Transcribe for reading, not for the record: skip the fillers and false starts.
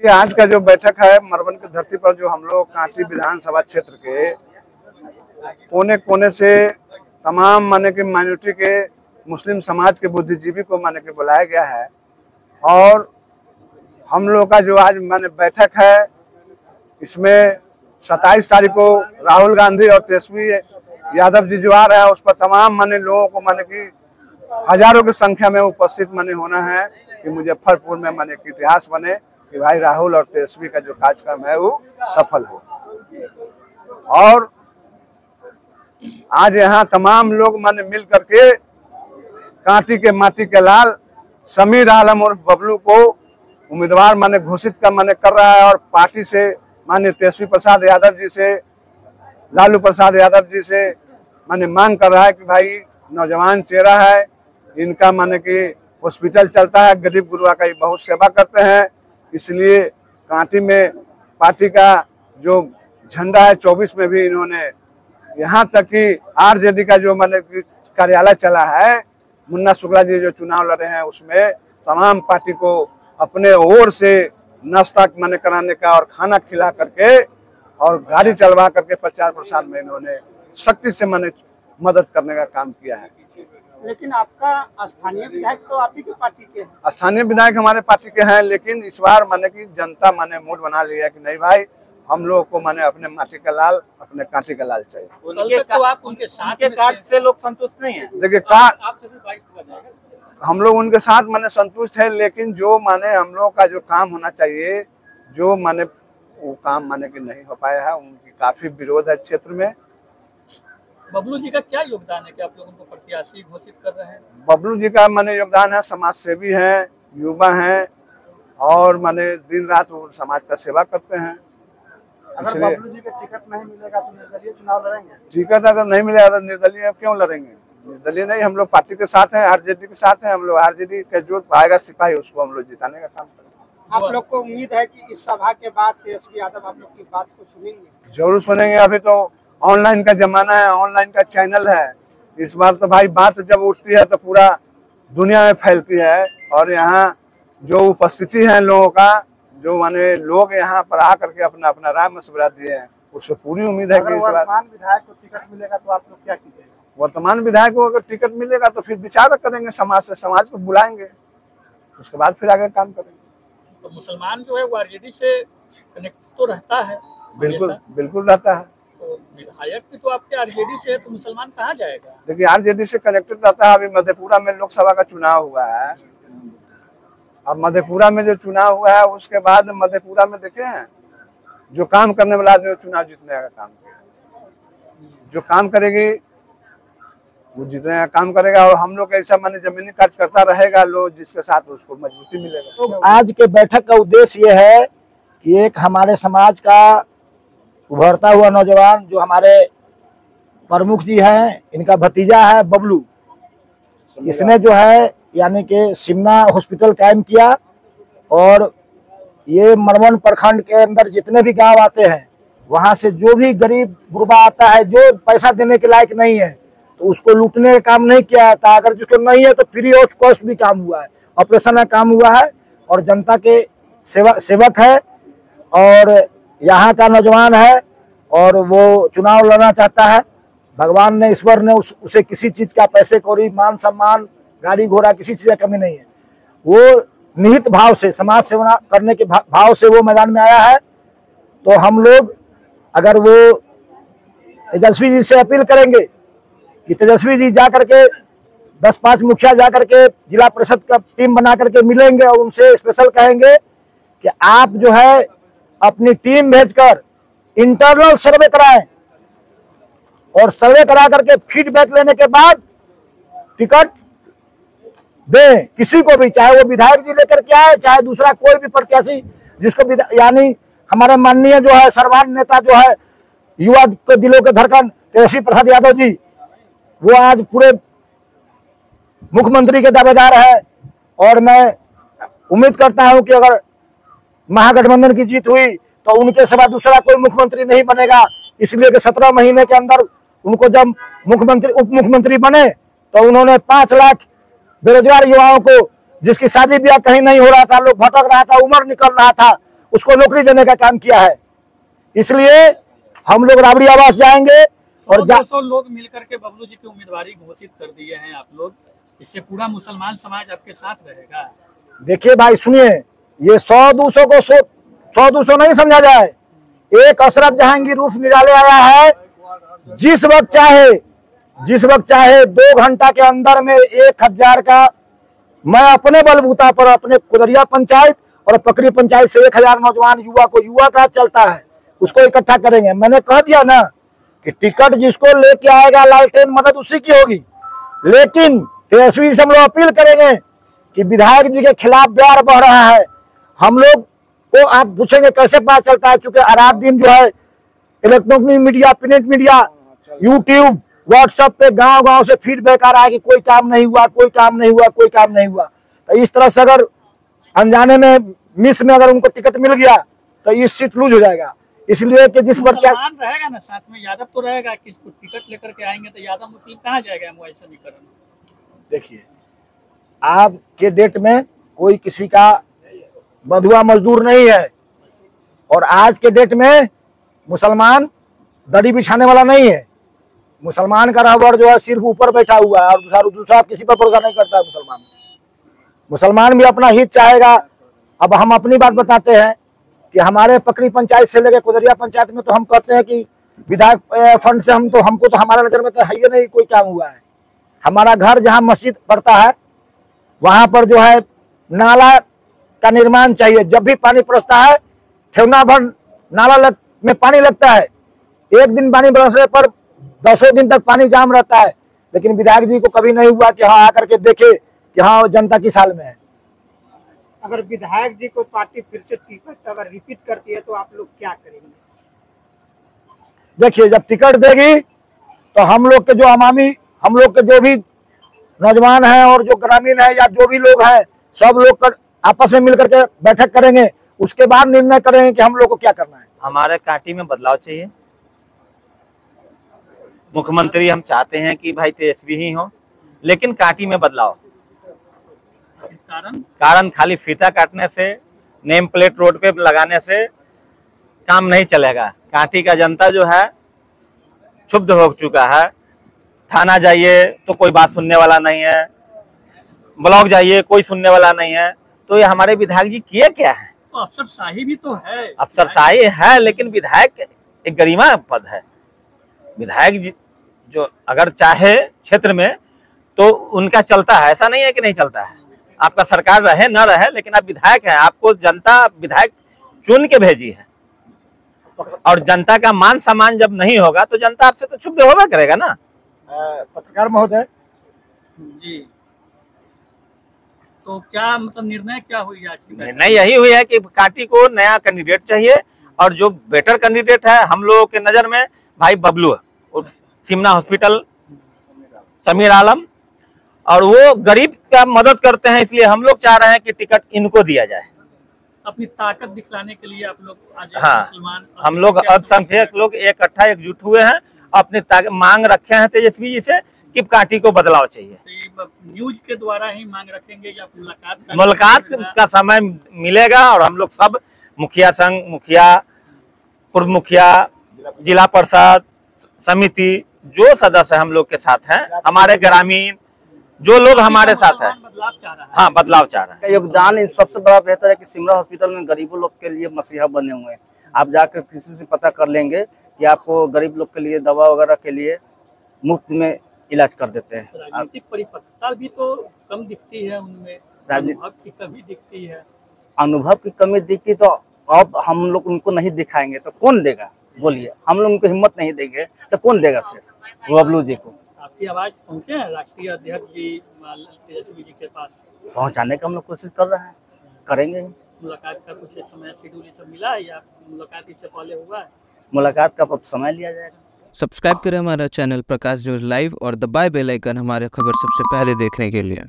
ये आज का जो बैठक है मरवन की धरती पर, जो हम लोग कांटी विधानसभा क्षेत्र के कोने कोने से तमाम माने के माइनॉरिटी के मुस्लिम समाज के बुद्धिजीवी को माने के बुलाया गया है। और हम लोग का जो आज माने बैठक है, इसमें 27 तारीख को राहुल गांधी और तेजस्वी यादव जी जो आ रहा है, उस पर तमाम माने लोगों को माने की हजारों की संख्या में उपस्थित माने होना है कि मुजफ्फरपुर में माने की इतिहास बने कि भाई राहुल और तेजस्वी का जो कार्यक्रम है वो सफल हो। और आज यहाँ तमाम लोग माने मिल करके कांटी के माटी के लाल समीर आलम और बबलू को उम्मीदवार माने घोषित कर रहा है। और पार्टी से माने तेजस्वी प्रसाद यादव जी से, लालू प्रसाद यादव जी से माने मांग कर रहा है कि भाई नौजवान चेहरा है, इनका माने कि हॉस्पिटल चलता है, गरीब गुरुआ का ये बहुत सेवा करते हैं, इसलिए कांटी में पार्टी का जो झंडा है 24 में भी इन्होंने, यहाँ तक कि आरजेडी का जो माने कार्यालय चला है, मुन्ना शुक्ला जी जो चुनाव लड़े हैं, उसमें तमाम पार्टी को अपने ओर से नाश्ता माने कराने का और खाना खिला करके और गाड़ी चलवा करके प्रचार प्रसार में इन्होंने शक्ति से माने मदद करने का काम किया है। लेकिन आपका स्थानीय विधायक तो आप ही की पार्टी के हैं। स्थानीय विधायक हमारे पार्टी के हैं, लेकिन इस बार माने की जनता माने मूड बना लिया कि नहीं भाई, हम लोग को माने अपने माटी का लाल, अपने कांटी का लाल चाहिए। तो आप उनके साथ के कार्ड से लोग संतुष्ट नहीं है? देखिए हम लोग उनके साथ माने संतुष्ट है, लेकिन जो माने हम लोग का जो काम होना चाहिए, जो माने वो काम माने कि नहीं हो पाया है, उनकी काफी विरोध है क्षेत्र में। बबलू जी का क्या योगदान है कि आप लोग उनको प्रत्याशी घोषित कर रहे हैं? बबलू जी का माने योगदान है, समाज सेवी हैं, युवा हैं और माने दिन रात वो समाज का सेवा करते हैं। अगर बबलू जी का टिकट नहीं मिलेगा तो निर्दलीय चुनाव लड़ेंगे? टिकट अगर नहीं मिलेगा तो निर्दलीय क्यों लड़ेंगे? निर्दलीय नहीं, हम लोग पार्टी के साथ हैं, आरजेडी के साथ हैं। हम लोग आरजेडी का जो पाएगा सिपाही, उसको हम लोग जिताने का काम करेंगे। आप लोग को उम्मीद है कि इस सभा के बाद तेजस्वी यादव आप लोग की बात को सुनेंगे? जरूर सुनेंगे। अभी तो ऑनलाइन का जमाना है, ऑनलाइन का चैनल है। इस बार तो भाई बात जब उठती है तो पूरा दुनिया में फैलती है। और यहाँ जो उपस्थिति है लोगों का, जो माने लोग यहाँ पर आकर के अपना अपना राय मशवरा दिए हैं, उससे पूरी उम्मीद है कि इस बार वर्तमान विधायक को टिकट मिलेगा तो आप लोग क्या कीजिएगा? वर्तमान विधायक को अगर टिकट मिलेगा तो फिर विचार करेंगे, समाज से, समाज को बुलाएंगे, उसके बाद फिर आगे काम करेंगे। तो मुसलमान जो है वो आरजेडी से कनेक्ट तो रहता है? बिल्कुल बिल्कुल रहता है। तो विधायक भी तो आपके आरजेडी से है, तो मुसलमान कहाँ जाएगा? देखिए आरजेडी से कनेक्टेड रहता है। अभी मधेपुरा में लोकसभा का चुनाव हुआ है। अब मधेपुरा में जो चुनाव हुआ है, उसके बाद मधेपुरा में देखे हैं जो काम करने वाला आदमी चुनाव जीतने का काम किया, जो काम करेगी वो जीतने का काम करेगा। और हम लोग ऐसा माने जमीनी कार्य करता रहेगा, लोग जिसके साथ उसको मजबूती मिलेगा। तो आज के बैठक का उद्देश्य ये है कि एक हमारे समाज का उभरता हुआ नौजवान जो हमारे प्रमुख जी हैं, इनका भतीजा है बबलू, इसने जो है यानी कि सिमना हॉस्पिटल कायम किया। और ये मरवन प्रखंड के अंदर जितने भी गांव आते हैं, वहां से जो भी गरीब गुरबा आता है, जो पैसा देने के लायक नहीं है, तो उसको लूटने का काम नहीं किया जाता। अगर जिसको नहीं है तो फ्री ऑफ कॉस्ट भी काम हुआ है, ऑपरेशन का काम हुआ है। और जनता के सेवक है और यहाँ का नौजवान है और वो चुनाव लड़ना चाहता है। भगवान ने, ईश्वर ने उसे किसी चीज का, पैसे कौड़ी, मान सम्मान, गाड़ी घोड़ा, किसी चीज का कमी नहीं है। वो निहित भाव से, समाज सेवा करने के भाव से वो मैदान में आया है। तो हम लोग अगर वो तेजस्वी जी से अपील करेंगे कि तेजस्वी जी जा करके 10-5 मुखिया जा करके जिला परिषद का टीम बना करके मिलेंगे और उनसे स्पेशल कहेंगे कि आप जो है अपनी टीम भेजकर इंटरनल सर्वे कराएं और सर्वे करा करके फीडबैक लेने के बाद टिकट दें किसी को भी, चाहे वो विधायक जी लेकर के आए, चाहे दूसरा कोई भी प्रत्याशी जिसको, यानी हमारे माननीय जो है सर्वान नेता जो है, युवा के दिलों के धड़कन तेजस्वी प्रसाद यादव जी, वो आज पूरे मुख्यमंत्री के दावेदार है। और मैं उम्मीद करता हूं कि अगर महागठबंधन की जीत हुई तो उनके सिवा दूसरा कोई मुख्यमंत्री नहीं बनेगा। इसलिए कि 17 महीने के अंदर उनको जब मुख्यमंत्री, उप मुख्यमंत्री बने तो उन्होंने 5 लाख बेरोजगार युवाओं को, जिसकी शादी ब्याह कहीं नहीं हो रहा था, लोग भटक रहा था, उम्र निकल रहा था, उसको नौकरी देने का काम किया है। इसलिए हम लोग राबड़ी आवास जाएंगे और 200 लोग मिलकर के बबलू जी की उम्मीदवारी घोषित कर दिए हैं आप लोग, इससे पूरा मुसलमान समाज आपके साथ रहेगा। देखिए भाई सुनिए, ये 100-200 को 100-200 नहीं समझा जाए। एक अशरफ जहांगीर उर्फ निराले आया है, जिस वक्त चाहे 2 घंटा के अंदर में 1000 का, मैं अपने बलबूता पर अपने कुदरिया पंचायत और पकड़ी पंचायत से 1000 नौजवान युवा का चलता है, उसको इकट्ठा करेंगे। मैंने कह दिया ना कि टिकट जिसको लेके आएगा लालटेन मदद उसी की होगी। लेकिन तेजस्वी से हम लोग अपील करेंगे कि विधायक जी के खिलाफ बयार बह रहा है। हम लोग को आप पूछेंगे कैसे पता चलता है, चूंकि रात दिन जो है electronic media, print media, YouTube, WhatsApp पे गांव से फीडबैक आ रहा है कि कोई काम नहीं हुआ। तो इस तरह से अगर अनजाने में मिस में अगर उनको टिकट मिल गया तो ये सीट लूज हो जाएगा। इसलिए कि जिस पर क्या रहेगा ना, साथ में यादव तो रहेगा, किसको टिकट लेकर के आएंगे तो यादव मुस्लिम कहाँ जाएगा एमवाई समीकरण। देखिए, आज के डेट में कोई किसी का बंधुआ मजदूर नहीं है, और आज के डेट में मुसलमान दड़ी बिछाने वाला नहीं है। मुसलमान का रहबर जो है सिर्फ ऊपर बैठा हुआ है और दूसरा किसी पर भरोसा नहीं करता है। मुसलमान भी अपना हित चाहेगा। अब हम अपनी बात बताते हैं कि हमारे पकड़ी पंचायत से लेकर कुदरिया पंचायत में तो हम कहते हैं कि विधायक फंड से हमको तो हमारा नजर में तो है ही नहीं कोई काम हुआ है। हमारा घर जहां मस्जिद पड़ता है वहां पर जो है नाला का निर्माण चाहिए। जब भी पानी बरसता है, ठेवना भर नाला में पानी लगता है। एक दिन पानी बरसने पर 10 दिन तक पानी जाम रहता है। लेकिन विधायक जी को कभी नहीं हुआ कि हाँ आकर के देखे कि हाँ जनता किस हाल में है। अगर विधायक जी को पार्टी फिर से टिकट अगर रिपीट करती है तो आप लोग क्या करेंगे? देखिए, जब टिकट देगी तो हम लोग के जो भी नौजवान हैं और जो ग्रामीण है या जो भी लोग हैं, सब लोग आपस में मिलकर के बैठक करेंगे। उसके बाद निर्णय करेंगे कि हम लोग को क्या करना है। हमारे काटी में बदलाव चाहिए। मुख्यमंत्री हम चाहते हैं कि भाई तेजस्वी ही हो, लेकिन काटी में बदलाव। कारण खाली फीता काटने से, नेम प्लेट रोड पे लगाने से काम नहीं चलेगा। काटी का जनता जो है क्षुब्ध हो चुका है। थाना जाइए तो कोई बात सुनने वाला नहीं है, ब्लॉक जाइए कोई सुनने वाला नहीं है। तो ये हमारे विधायक जी किए क्या है? तो अफसरशाही भी तो है। अफसरशाही है, लेकिन विधायक एक गरिमा पद है। विधायक जी जो अगर चाहे क्षेत्र में तो उनका चलता है, ऐसा नहीं है कि नहीं चलता है। आपका सरकार रहे न रहे, लेकिन आप विधायक हैं, आपको जनता विधायक चुन के भेजी है। और जनता का मान सम्मान जब नहीं होगा तो जनता आपसे तो क्षुब्ध होगा करेगा ना। पत्रकार महोदय जी, तो क्या मतलब निर्णय क्या हुई आज की? निर्णय यही हुई है कि काटी को नया कैंडिडेट चाहिए, और जो बेटर कैंडिडेट है हम लोगों के नजर में भाई बबलू है, सिमना हॉस्पिटल समीर आलम, और वो गरीब का मदद करते हैं। इसलिए हम लोग चाह रहे हैं कि टिकट इनको दिया जाए। अपनी ताकत दिखलाने के लिए आप लोग आज हाँ, हम लोग अल्पसंख्यक लोग इकट्ठा एकजुट हुए हैं, अपनी मांग रखे हैं तेजस्वी जी से कि काटी को बदलाव चाहिए। तो न्यूज के द्वारा ही मांग रखेंगे या मुलाकात का समय मिलेगा, और हम लोग सब मुखिया संघ, मुखिया, पूर्व मुखिया, जिला परिषद समिति, जो सदस्य हम लोग के साथ हैं, हमारे ग्रामीण जो लोग हमारे साथ हैं, बदलाव चाह रहा है। हाँ बदलाव चाह रहा है। योगदान इन सबसे बड़ा बेहतर है कि सिमरा हॉस्पिटल में गरीबों लोग के लिए मसीहा बने हुए हैं। आप जाकर किसी से पता कर लेंगे कि आपको गरीब लोग के लिए दवा वगैरह के लिए मुफ्त में इलाज कर देते हैं। राजनीतिक परिपक्वता भी तो कम दिखती है उनमें, अनुभव की कमी दिखती है। अनुभव की कमी दिखती तो अब हम लोग उनको नहीं दिखाएंगे तो कौन देगा? बोलिए, हम लोग उनको हिम्मत नहीं देंगे तो कौन देगा फिर बबलू जी को? आपकी आवाज पहुंचे हैं राष्ट्रीय अध्यक्ष जी तेजस्वी जी के पास? पहुंचाने का हम लोग कोशिश कर रहे हैं, करेंगे। मुलाकात का कुछ समय शेड्यूल सब मिला है या मुलाकात इससे पहले हुआ है? मुलाकात का समय लिया जाएगा। सब्सक्राइब करें हमारा चैनल प्रकाश न्यूज लाइव और दबाए बेल आइकन हमारे खबर सबसे पहले देखने के लिए।